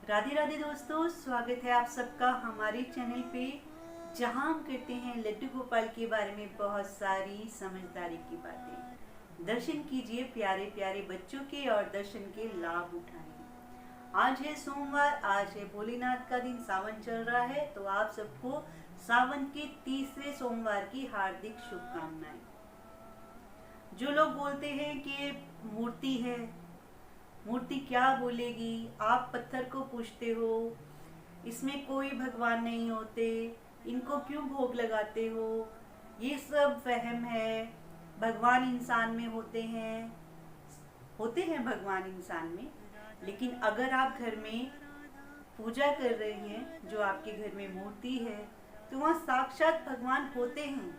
राधे राधे दोस्तों, स्वागत है आप सबका हमारे चैनल पे, जहां हम करते हैं लड्डू गोपाल के बारे में बहुत सारी समझदारी की बातें। दर्शन कीजिए प्यारे प्यारे बच्चों के और दर्शन के लाभ उठाएं। आज है सोमवार, आज है भोलेनाथ का दिन, सावन चल रहा है, तो आप सबको सावन के तीसरे सोमवार की हार्दिक शुभकामनाएं। जो लोग बोलते हैं कि मूर्ति है, मूर्ति क्या बोलेगी, आप पत्थर को पूजते हो, इसमें कोई भगवान नहीं होते, इनको क्यों भोग लगाते हो, ये सब वहम है। भगवान इंसान में होते हैं भगवान इंसान में। लेकिन अगर आप घर में पूजा कर रहे हैं, जो आपके घर में मूर्ति है, तो वहाँ साक्षात भगवान होते हैं,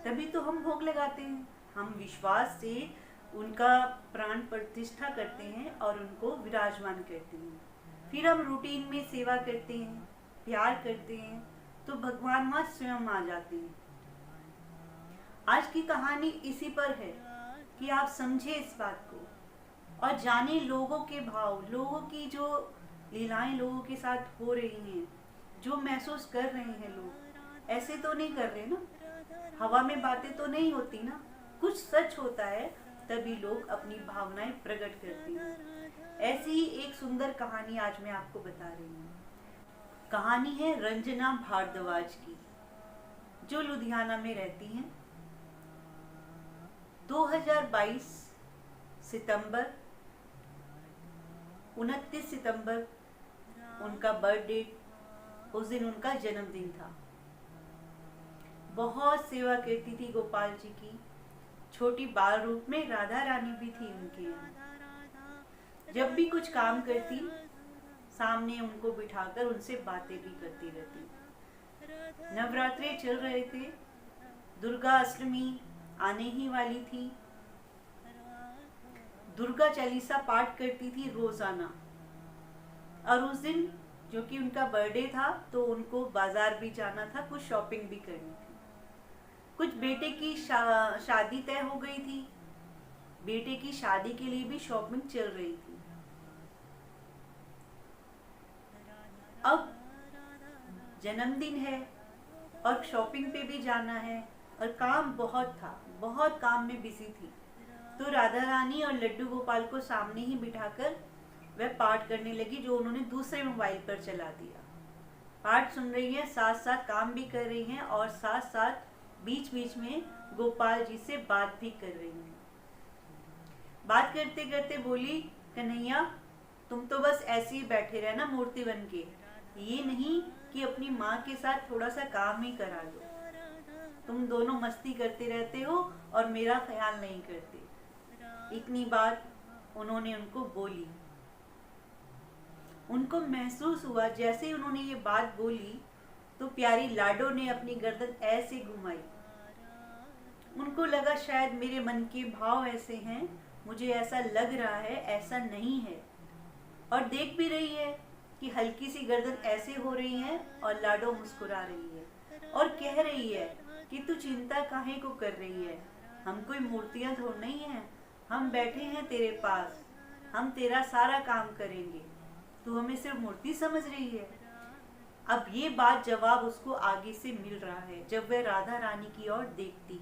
तभी तो हम भोग लगाते हैं। हम विश्वास से उनका प्राण प्रतिष्ठा करते हैं और उनको विराजमान करते हैं। फिर हम रूटीन में सेवा करते हैं, प्यार करते हैं, तो भगवान वहाँ स्वयं आ जाते हैं। आज की कहानी इसी पर है कि आप समझे इस बात को और जाने लोगों के भाव, लोगों की जो लीलाएं लोगों के साथ हो रही हैं, जो महसूस कर रहे हैं लोग। ऐसे तो नहीं कर रहे ना, हवा में बातें तो नहीं होती ना, कुछ सच होता है, तभी लोग अपनी भावनाएं प्रकट करते हैं। ऐसी ही एक सुंदर कहानी आज मैं आपको बता रही हूँ। कहानी है रंजना भारद्वाज की, जो लुधियाना में रहती हैं। 2022 सितंबर 29 सितंबर उनका बर्थडे, उस दिन उनका जन्मदिन था। बहुत सेवा करती थी गोपाल जी की, छोटी बाल रूप में राधा रानी भी थी उनके यहाँ। जब भी कुछ काम करती, सामने उनको बिठाकर उनसे बातें भी करती रहती। नवरात्रे चल रहे थे, दुर्गा अष्टमी आने ही वाली थी। दुर्गा चालीसा पाठ करती थी रोजाना, और उस दिन जो कि उनका बर्थडे था, तो उनको बाजार भी जाना था, कुछ शॉपिंग भी करनी थी। कुछ बेटे की शादी तय हो गई थी, बेटे की शादी के लिए भी शॉपिंग चल रही थी। अब जन्मदिन है और शॉपिंग पे भी जाना है, और काम बहुत था, बहुत काम में बिजी थी। तो राधा रानी और लड्डू गोपाल को सामने ही बिठाकर वह पाठ करने लगी, जो उन्होंने दूसरे मोबाइल पर चला दिया। पाठ सुन रही है, साथ साथ काम भी कर रही हैं, और साथ साथ बीच बीच में गोपाल जी से बात भी कर रही हैं। बात करते करते बोली, कन्हैया तुम तो बस ऐसे ही बैठे रहना मूर्ति बन के, ये नहीं कि अपनी माँ के साथ थोड़ा सा काम ही करा लो। तुम दोनों मस्ती करते रहते हो और मेरा ख्याल नहीं करते। इतनी बात उन्होंने उनको बोली। उनको महसूस हुआ, जैसे ही उन्होंने ये बात बोली, तो प्यारी लाडो ने अपनी गर्दन ऐसे घुमाई। उनको लगा शायद मेरे मन के भाव ऐसे हैं, मुझे ऐसा लग रहा है, ऐसा नहीं है। और देख भी रही है कि हल्की सी गर्दन ऐसे हो रही है, और लाडो मुस्कुरा रही है और कह रही है कि तू चिंता काहे को कर रही है, हम कोई मूर्तियां तो नहीं है, हम बैठे हैं तेरे पास, हम तेरा सारा काम करेंगे, तू हमें सिर्फ मूर्ति समझ रही है। अब ये बात जवाब उसको आगे से मिल रहा है, जब वह राधा रानी की ओर देखती।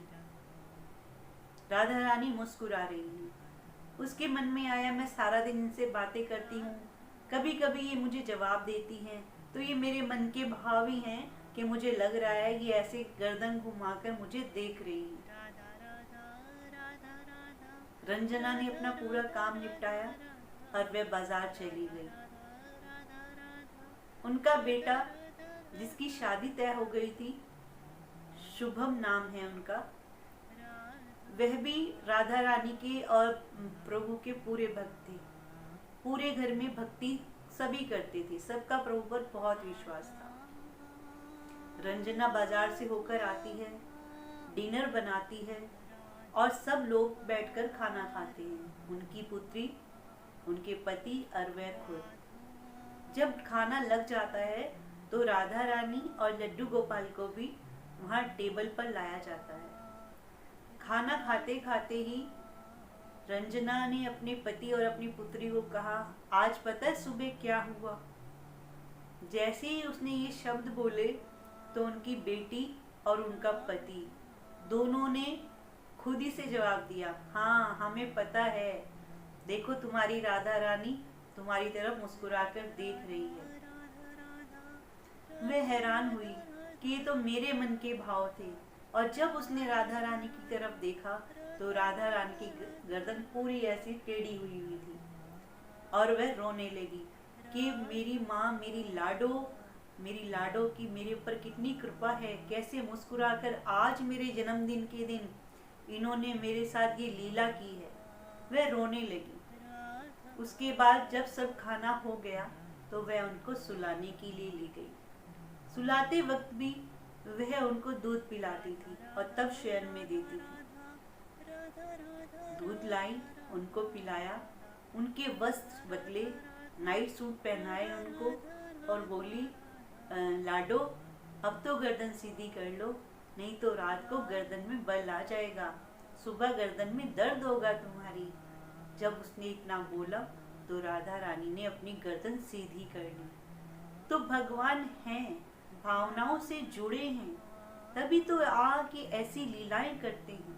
राधा रानी मुस्कुरा रही है। उसके मन में आया, मैं सारा दिन इनसे बातें करती हूँ, कभी कभी ये मुझे जवाब देती हैं, तो ये मेरे मन के भाव ही हैं कि मुझे लग रहा है ये ऐसे गर्दन घुमाकर मुझे देख रही है। रंजना ने अपना पूरा काम निपटाया और वह बाजार चली गई। उनका बेटा, जिसकी शादी तय हो गई थी, शुभम नाम है उनका, वह भी राधा रानी के और प्रभु के पूरे भक्त थे। पूरे घर में भक्ति सभी करते थे, सबका प्रभु पर बहुत विश्वास था। रंजना बाजार से होकर आती है, डिनर बनाती है, और सब लोग बैठकर खाना खाते हैं, उनकी पुत्री, उनके पति और वह खुद। जब खाना लग जाता है, तो राधा रानी और लड्डू गोपाल को भी वहाँ टेबल पर लाया जाता है। खाना खाते खाते ही रंजना ने अपने पति और अपनी पुत्री को कहा, आज पता है सुबह क्या हुआ? जैसे ही उसने ये शब्द बोले तो उनकी बेटी और उनका पति दोनों ने खुद ही से जवाब दिया, हाँ हमें पता है, देखो तुम्हारी राधा रानी तुम्हारी तरफ मुस्कुराकर देख रही है। मैं हैरान हुई कि ये तो मेरे मन के भाव थे, और जब उसने राधा रानी की तरफ देखा तो राधा रानी की गर्दन पूरी ऐसी टेढ़ी हुई थी और वह रोने लगी कि मेरी माँ, मेरी लाडो की मेरे ऊपर कितनी कृपा है, कैसे मुस्कुराकर आज मेरे जन्मदिन के दिन इन्होंने मेरे साथ ये लीला की है। वह रोने लगी। उसके बाद जब सब खाना हो गया तो वह उनको सुलाने के लिए ले गई। सुलाते वक्त भी वह उनको दूध पिलाती थी और तब शयन में देती थी। दूध लाई, उनको पिलाया, उनके वस्त्र बदले, नाइट सूट पहनाए उनको और बोली, लाडो अब तो गर्दन सीधी कर लो, नहीं तो रात को गर्दन में बल आ जाएगा, सुबह गर्दन में दर्द होगा तुम्हारी। जब उसने इतना बोला तो राधा रानी ने अपनी गर्दन सीधी कर ली। तो भगवान हैं, भावनाओं से जुड़े हैं, तभी तो आके ऐसी लीलाएं करते हैं।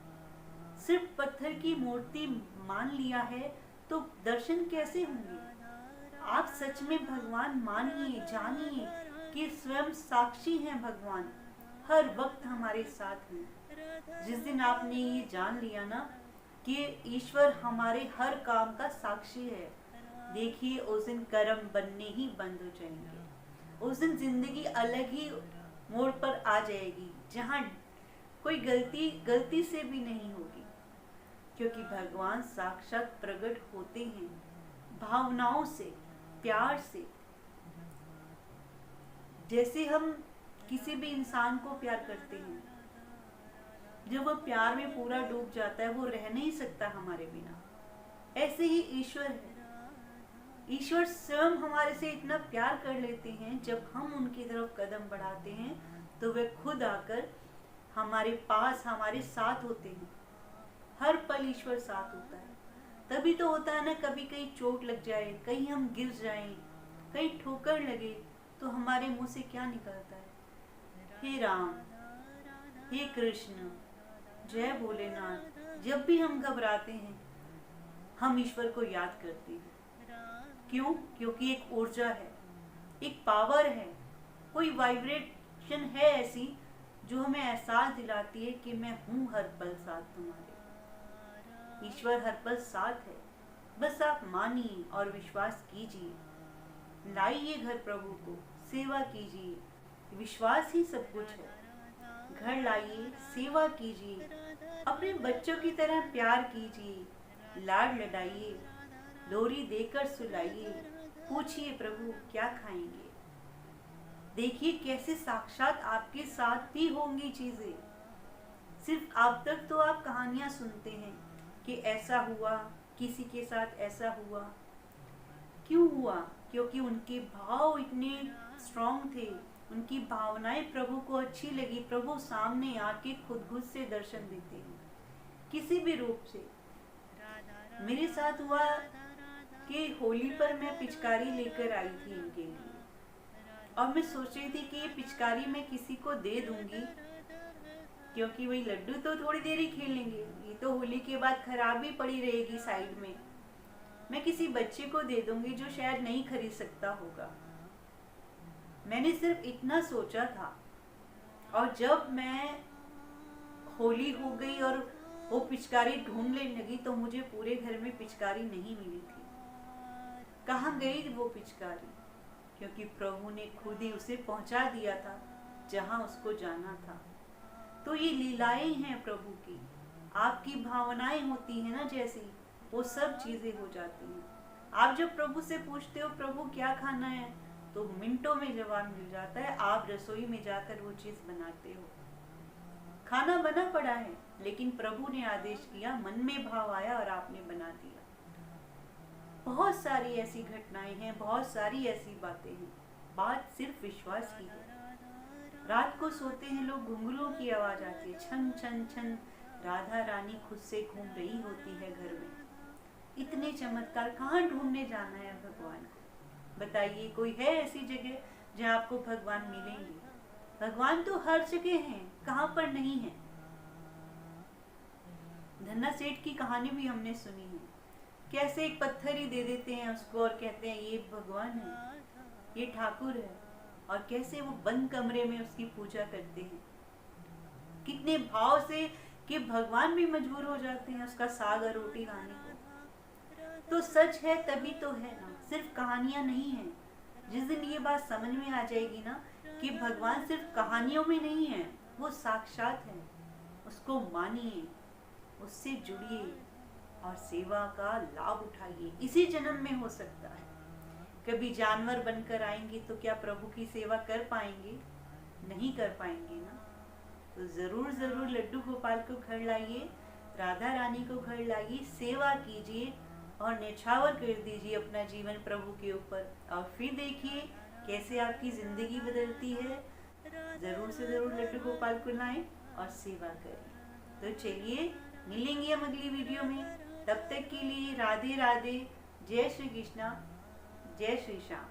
सिर्फ पत्थर की मूर्ति मान लिया है तो दर्शन कैसे होंगे? आप सच में भगवान मानिए, जानिए कि स्वयं साक्षी हैं भगवान, हर वक्त हमारे साथ हैं। जिस दिन आपने ये जान लिया ना कि ईश्वर हमारे हर काम का साक्षी है, देखिए उस दिन कर्म बनने ही बंद हो जाएंगे। उस दिन जिंदगी अलग ही मोड़ पर आ जाएगी, जहाँ कोई गलती से भी नहीं होगी, क्योंकि भगवान साक्षात प्रकट होते हैं भावनाओं से, प्यार से। जैसे हम किसी भी इंसान को प्यार करते हैं, जब वो प्यार में पूरा डूब जाता है, वो रह नहीं सकता हमारे बिना। ऐसे ही ईश्वर है। ईश्वर स्वयं हमारे से इतना प्यार कर लेते हैं, जब हम उनकी तरफ कदम बढ़ाते हैं तो वे खुद आकर हमारे पास, हमारे साथ होते हैं। हर पल ईश्वर साथ होता है। तभी तो होता है ना, कभी कहीं चोट लग जाए, कहीं हम गिर जाएं, कहीं ठोकर लगे, तो हमारे मुंह से क्या निकलता है? हे राम, हे कृष्ण, जय भोलेनाथ। जब भी हम घबराते हैं हम ईश्वर को याद करते हैं। क्यों? क्योंकि एक ऊर्जा है, एक पावर है, कोई वाइब्रेशन है ऐसी जो हमें एहसास दिलाती है कि मैं हूँ हर पल साथ तुम्हारे। ईश्वर हर पल साथ है, बस आप मानिए और विश्वास कीजिए। लाइए घर प्रभु को, सेवा कीजिए, विश्वास ही सब कुछ है। घर लाइए, सेवा कीजिए, अपने बच्चों की तरह प्यार कीजिए, लाड लडाइए, लोरी देकर सुलाइए, पूछिए प्रभु क्या खाएंगे। देखिए कैसे साक्षात आपके साथ भी होंगी चीजें। सिर्फ अब तक तो आप कहानियां सुनते हैं कि ऐसा हुआ, किसी के साथ ऐसा हुआ। क्यों हुआ? क्योंकि उनके भाव इतने स्ट्रॉन्ग थे, उनकी भावनाएं प्रभु को अच्छी लगी। प्रभु सामने आके खुद से दर्शन देते हैं, किसी भी रूप से। मेरे साथ हुआ कि होली पर मैं पिचकारी लेकर आई थी इनके लिए, और मैं सोच रही थी कि ये पिचकारी मैं किसी को दे दूंगी, क्योंकि वही लड्डू तो थोड़ी देर ही खेलेंगे, ये तो होली के बाद खराब ही पड़ी रहेगी साइड में। मैं किसी बच्चे को दे दूंगी जो शायद नहीं खरीद सकता होगा। मैंने सिर्फ इतना सोचा था, और जब मैं होली हो गई और वो पिचकारी ढूंढने लगी तो मुझे पूरे घर में पिचकारी नहीं मिली थी। कहाँ गई वो पिचकारी? क्योंकि प्रभु ने खुद ही उसे पहुंचा दिया था जहां उसको जाना था। तो ये लीलाएं हैं प्रभु की। आपकी भावनाएं होती हैं ना जैसी, वो सब चीजें हो जाती हैं। आप जब प्रभु से पूछते हो प्रभु क्या खाना है, तो मिनटों में जवाब मिल जाता है। आप रसोई में जाकर वो चीज बनाते हो। खाना बना पड़ा है, लेकिन प्रभु ने आदेश किया, मन में भाव आया और आपने बना दिया। बहुत सारी ऐसी घटनाएं हैं, बहुत सारी ऐसी बातें हैं। बात सिर्फ विश्वास की है। रात को सोते हैं लोग, घुंघरूओं की आवाज आती है, छन छन छन। राधा रानी खुद से घूम रही होती है घर में। इतने चमत्कार कहाँ ढूंढने जाना है भगवान को? बताइए, कोई है ऐसी जगह जहाँ आपको भगवान मिलेंगे? भगवान तो हर जगह हैं, कहाँ पर नहीं है? धन्ना सेठ की कहानी भी हमने सुनी है, कैसे एक पत्थर ही दे देते हैं उसको और कहते हैं ये भगवान है, ये ठाकुर है, और कैसे वो बंद कमरे में उसकी पूजा करते हैं, कितने भाव से कि भगवान भी मजबूर हो जाते हैं उसका साग और रोटी खाने को। तो सच है तभी तो है ना, सिर्फ कहानियां नहीं है। जिस दिन ये बात समझ में आ जाएगी ना कि भगवान सिर्फ कहानियों में नहीं है, वो साक्षात है, उसको मानिए, उससे जुड़िए और सेवा का लाभ उठाइए। इसी जन्म में हो सकता है। कभी जानवर बनकर आएंगे तो क्या प्रभु की सेवा कर पाएंगे? नहीं कर पाएंगे ना। तो जरूर जरूर लड्डू गोपाल को घर लाइए, राधा रानी को घर लाइए, सेवा कीजिए और न्यौछावर कर दीजिए अपना जीवन प्रभु के ऊपर, और फिर देखिए कैसे आपकी जिंदगी बदलती है। जरूर से जरूर लड्डू गोपाल को लाएं और सेवा करें। तो चलिए मिलेंगे हम अगली वीडियो में, तब तक के लिए राधे राधे, जय श्री कृष्णा, जय श्री श्याम।